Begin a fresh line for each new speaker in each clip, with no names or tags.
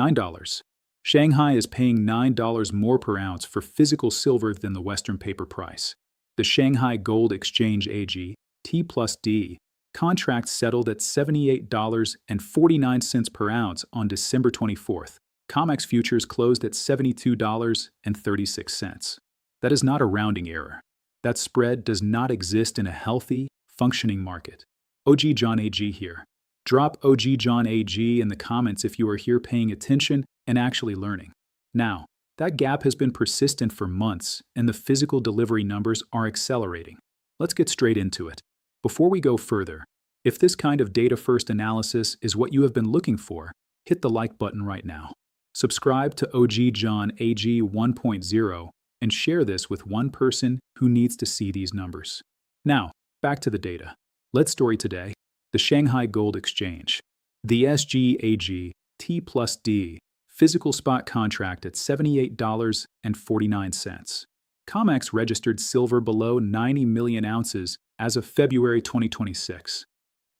$9. Shanghai is paying $9 more per ounce for physical silver than the Western paper price. The Shanghai Gold Exchange Ag, T+D, contract settled at $78.49 per ounce on December 24th. COMEX futures closed at $72.36. That is not a rounding error. That spread does not exist in a healthy, functioning market. OG John AG here. Drop OG John AG in the comments if you are here paying attention and actually learning. Now, that gap has been persistent for months, and the physical delivery numbers are accelerating. Let's get straight into it. Before we go further, if this kind of data-first analysis is what you have been looking for, hit the like button right now. Subscribe to OG John AG 1.0 and share this with one person who needs to see these numbers. Now, back to the data. Let's story today. The Shanghai Gold Exchange. The SGAG T+D physical spot contract at $78.49. COMEX registered silver below 90 million ounces as of February 2026.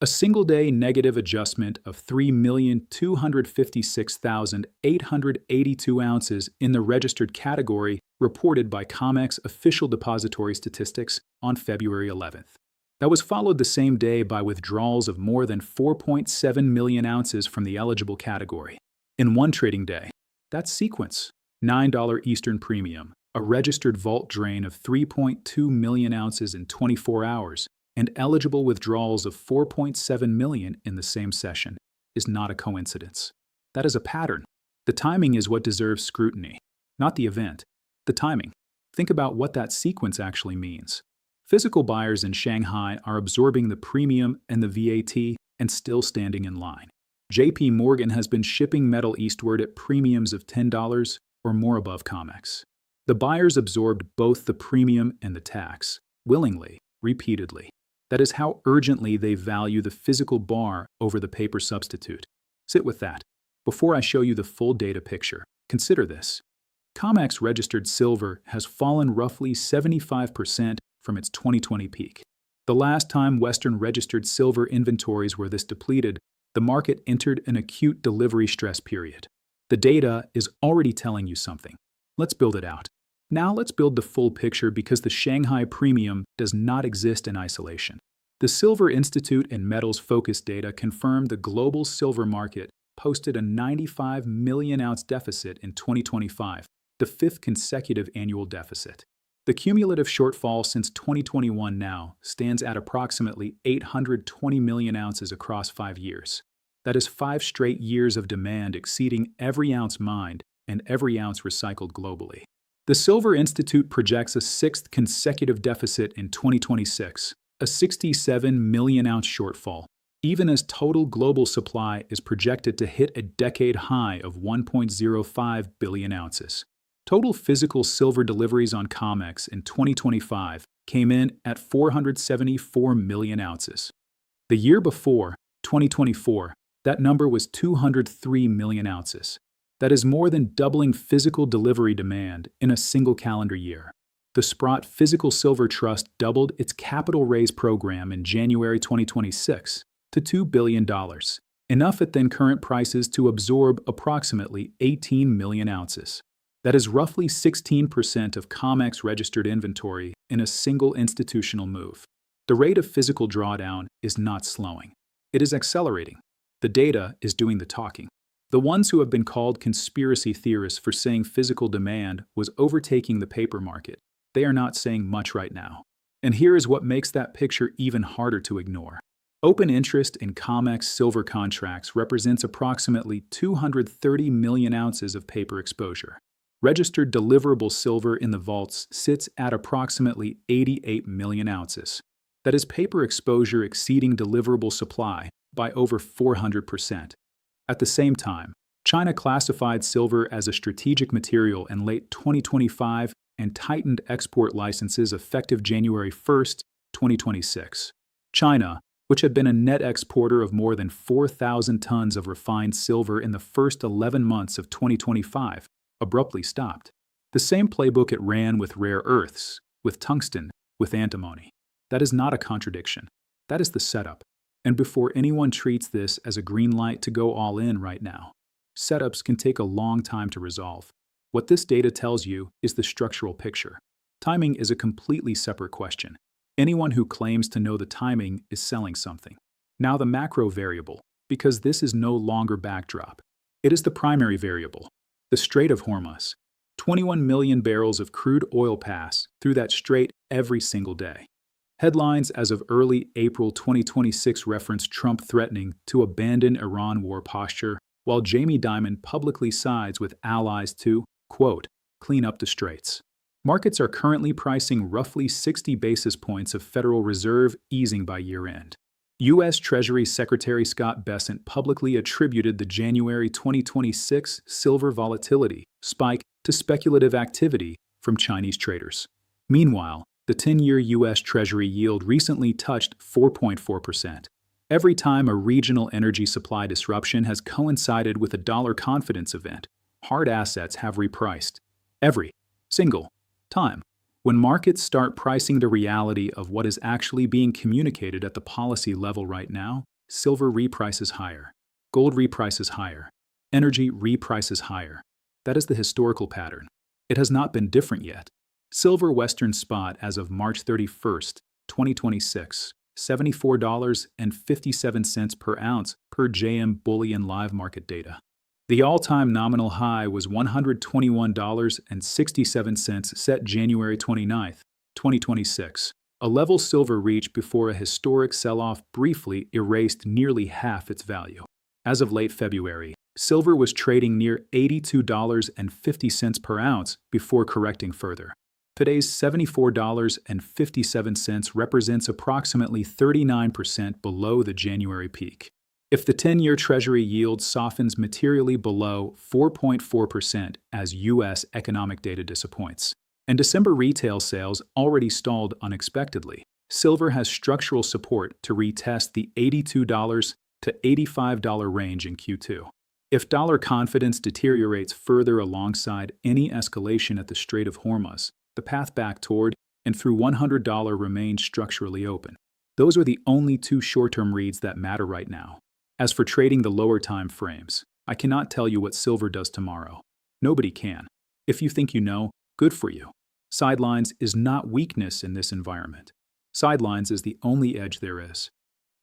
A single-day negative adjustment of 3,256,882 ounces in the registered category reported by COMEX official depository statistics on February 11th. That was followed the same day by withdrawals of more than 4.7 million ounces from the eligible category. In one trading day, that sequence, $9 Eastern Premium, a registered vault drain of 3.2 million ounces in 24 hours, and eligible withdrawals of 4.7 million in the same session, is not a coincidence. That is a pattern. The timing is what deserves scrutiny, not the event. The timing. Think about what that sequence actually means. Physical buyers in Shanghai are absorbing the premium and the VAT and still standing in line. JP Morgan has been shipping metal eastward at premiums of $10 or more above COMEX. The buyers absorbed both the premium and the tax, willingly, repeatedly. That is how urgently they value the physical bar over the paper substitute. Sit with that. Before I show you the full data picture, consider this. COMEX registered silver has fallen roughly 75% from its 2020 peak. The last time Western registered silver inventories were this depleted, the market entered an acute delivery stress period. The data is already telling you something. Let's build it out. Now let's build the full picture because the Shanghai premium does not exist in isolation. The Silver Institute and Metals Focus data confirm the global silver market posted a 95 million ounce deficit in 2025, the fifth consecutive annual deficit. The cumulative shortfall since 2021 now stands at approximately 820 million ounces across 5 years. That is 5 straight years of demand exceeding every ounce mined and every ounce recycled globally. The Silver Institute projects a 6th consecutive deficit in 2026, a 67 million ounce shortfall, even as total global supply is projected to hit a decade high of 1.05 billion ounces. Total physical silver deliveries on COMEX in 2025 came in at 474 million ounces. The year before, 2024, that number was 203 million ounces. That is more than doubling physical delivery demand in a single calendar year. The Sprott Physical Silver Trust doubled its capital raise program in January 2026 to $2 billion, enough at then current prices to absorb approximately 18 million ounces. That is roughly 16% of COMEX registered inventory in a single institutional move. The rate of physical drawdown is not slowing. It is accelerating. The data is doing the talking. The ones who have been called conspiracy theorists for saying physical demand was overtaking the paper market, they are not saying much right now. And here is what makes that picture even harder to ignore. Open interest in COMEX silver contracts represents approximately 230 million ounces of paper exposure. Registered deliverable silver in the vaults sits at approximately 88 million ounces. That is paper exposure exceeding deliverable supply by over 400%. At the same time, China classified silver as a strategic material in late 2025 and tightened export licenses effective January 1, 2026. China, which had been a net exporter of more than 4,000 tons of refined silver in the first 11 months of 2025, abruptly stopped. The same playbook it ran with rare earths, with tungsten, with antimony. That is not a contradiction. That is the setup. And before anyone treats this as a green light to go all in right now, setups can take a long time to resolve. What this data tells you is the structural picture. Timing is a completely separate question. Anyone who claims to know the timing is selling something. Now the macro variable, because this is no longer backdrop. It is the primary variable, the Strait of Hormuz. 21 million barrels of crude oil pass through that strait every single day. Headlines as of early April 2026 reference Trump threatening to abandon Iran war posture, while Jamie Dimon publicly sides with allies to, quote, clean up the straits. Markets are currently pricing roughly 60 basis points of Federal Reserve easing by year-end. U.S. Treasury Secretary Scott Bessent publicly attributed the January 2026 silver volatility spike to speculative activity from Chinese traders. Meanwhile, the 10-year U.S. Treasury yield recently touched 4.4%. Every time a regional energy supply disruption has coincided with a dollar confidence event, hard assets have repriced. Every single time. When markets start pricing the reality of what is actually being communicated at the policy level right now, silver reprices higher, gold reprices higher, energy reprices higher. That is the historical pattern. It has not been different yet. Silver Western Spot as of March 31st, 2026, $74.57 per ounce per JM Bullion Live Market data. The all-time nominal high was $121.67 set January 29, 2026, a level silver reached before a historic sell-off briefly erased nearly half its value. As of late February, silver was trading near $82.50 per ounce before correcting further. Today's $74.57 represents approximately 39% below the January peak. If the 10-year Treasury yield softens materially below 4.4% as U.S. economic data disappoints, and December retail sales already stalled unexpectedly, silver has structural support to retest the $82 to $85 range in Q2. If dollar confidence deteriorates further alongside any escalation at the Strait of Hormuz, the path back toward and through $100 remains structurally open. Those are the only two short-term reads that matter right now. As for trading the lower time frames, I cannot tell you what silver does tomorrow. Nobody can. If you think you know, good for you. Sidelines is not weakness in this environment. Sidelines is the only edge there is.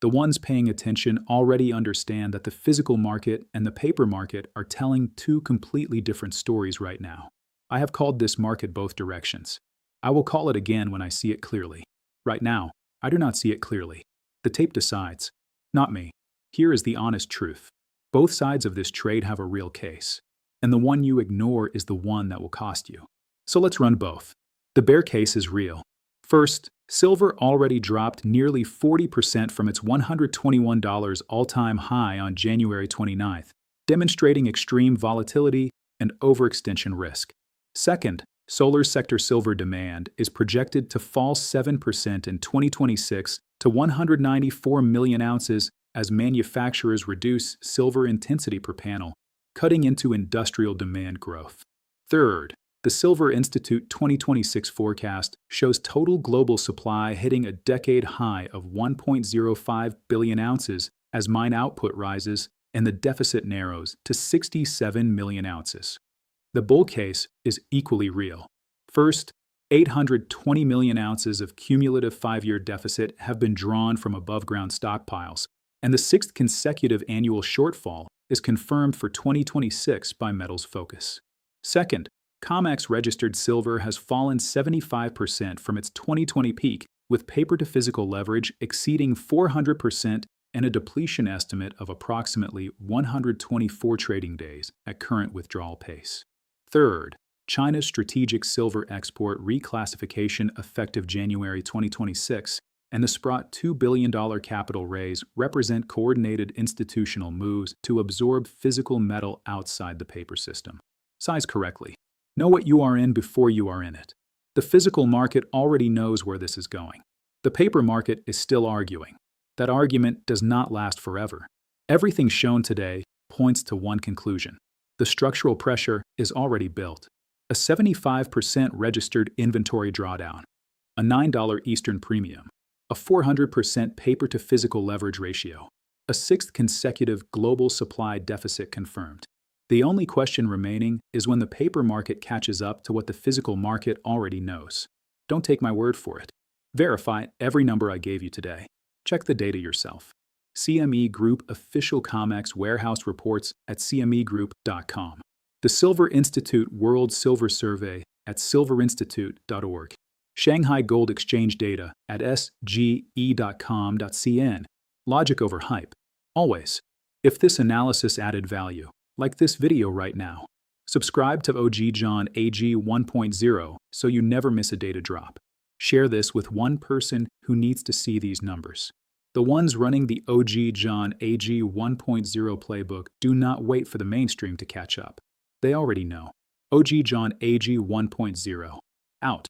The ones paying attention already understand that the physical market and the paper market are telling two completely different stories right now. I have called this market both directions. I will call it again when I see it clearly. Right now, I do not see it clearly. The tape decides, not me. Here is the honest truth. Both sides of this trade have a real case, and the one you ignore is the one that will cost you. So let's run both. The bear case is real. First, silver already dropped nearly 40% from its $121 all-time high on January 29th, demonstrating extreme volatility and overextension risk. Second, solar sector silver demand is projected to fall 7% in 2026 to 194 million ounces as manufacturers reduce silver intensity per panel, cutting into industrial demand growth. Third, the Silver Institute 2026 forecast shows total global supply hitting a decade high of 1.05 billion ounces as mine output rises and the deficit narrows to 67 million ounces. The bull case is equally real. First, 820 million ounces of cumulative 5-year deficit have been drawn from above-ground stockpiles, and the 6th consecutive annual shortfall is confirmed for 2026 by Metals Focus. Second, COMEX registered silver has fallen 75% from its 2020 peak, with paper-to-physical leverage exceeding 400% and a depletion estimate of approximately 124 trading days at current withdrawal pace. Third, China's strategic silver export reclassification effective January 2026 and the Sprott $2 billion capital raise represent coordinated institutional moves to absorb physical metal outside the paper system. Size correctly. Know what you are in before you are in it. The physical market already knows where this is going. The paper market is still arguing. That argument does not last forever. Everything shown today points to one conclusion. The structural pressure is already built. A 75% registered inventory drawdown, a $9 Eastern premium, a 400% paper-to-physical leverage ratio, a 6th consecutive global supply deficit confirmed. The only question remaining is when the paper market catches up to what the physical market already knows. Don't take my word for it. Verify every number I gave you today. Check the data yourself. CME Group official COMEX warehouse reports at cmegroup.com. The Silver Institute World Silver Survey at silverinstitute.org. Shanghai Gold Exchange data at sge.com.cn. Logic over hype. Always. If this analysis added value, like this video right now, subscribe to OG John AG 1.0 so you never miss a data drop. Share this with one person who needs to see these numbers. The ones running the OG John AG 1.0 playbook do not wait for the mainstream to catch up. They already know. OG John AG 1.0. Out.